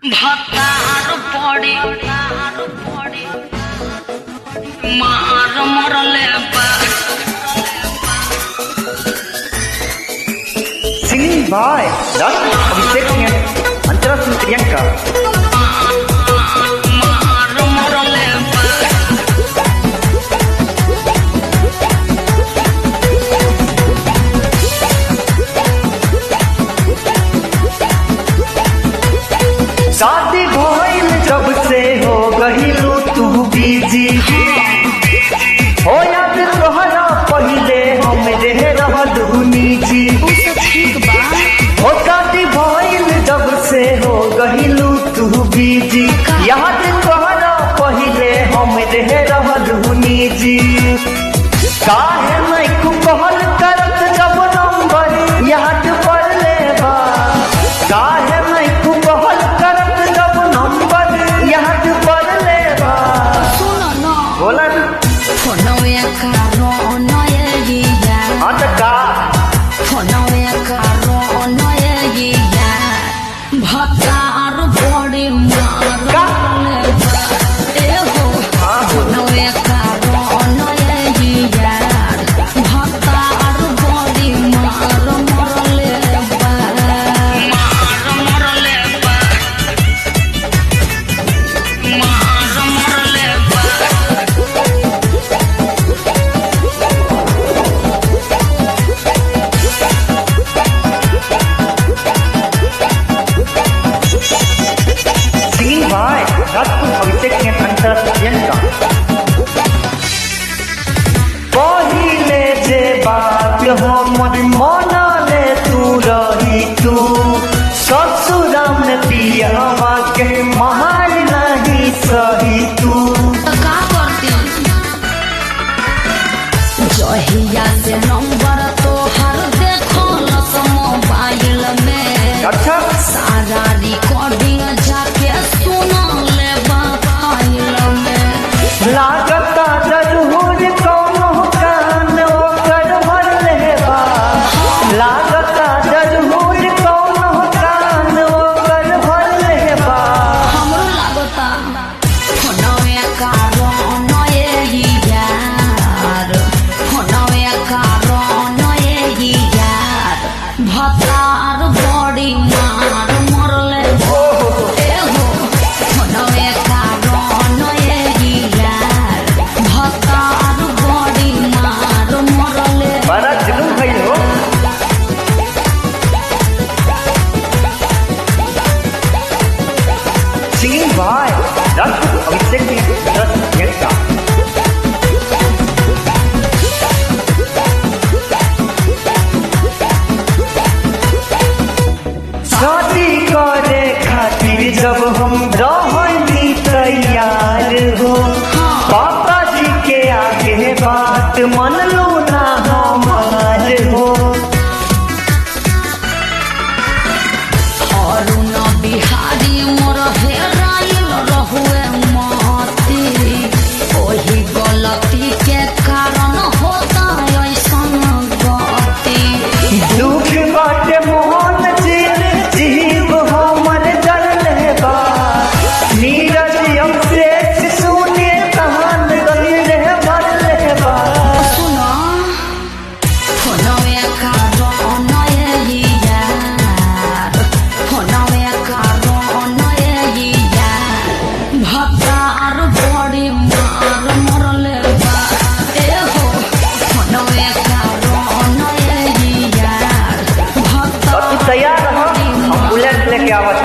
भतार पड़ी मार मरले Singing by Ratu Abhishek and Antara Priyanka. मार मरले शादी भइल जब से हो गहिलू तू बीजी हो याद तोहरा पहिले हम रह रहलू निजी हो शादी भइल जब से हो गहिलू तू बीजी याद तोहरा पहिले हम रह रहलू निजी काहे नहीं को कहल करत जब नंबर याद पड़ले बा काहे नहीं को कहल करत जब नंबर याद पड़ले बा सुनो ना बोला ना फोनवे कारो नये गिया का फोनवे कारो नये गिया भतार पड़ी मार मरले ए हो फोनवे कारो नये गिया भतार पड़ी मार मरले मार मरले Singing by Ratu Abhishek and Antara Priyanka. पहिले जे बात हमर मनले तू रही तू ससुरा में पियावा के मार नहीं सही तू का करती जहिया से नंबर तो हर देखो मोबाइल में अच्छा सारा रिकॉर्डिंग जाके सुना ले फाइल में लागता जरूर कौनो कान ओकर भरले बा लागता जरूर कौनो कान ओकर भरले बा हमरो लागता फोनवे कारो नये यार फोनवे कारो नये यार भतार बड़ी मार मरले ए हो फोनवे कारो नये यार भतार बड़ी मार मरले बड़ा जुलूम भइल हो Singing by Ratu Abhishek and Antara Priyanka. शादी करे खातिर जब हम रहनी तैयार हो पापा जी के आगे बात मन लो ना हमार हो अरुण बिहारी मोर हेराइल रहुए मती ओही गलती के कारण होता ऐसन गति दुख बाटे मोहन जीव हमर जलले बा नीरज अभिषेक सुने तहन गले भरले बा सुनो फोनवे कारो नये यार फोनवे कारो नये यार भतार बड़ी मार मरले ए हो फोनवे कारो नये यार अब तू तैयार रहो हम बुलेट लेके आवत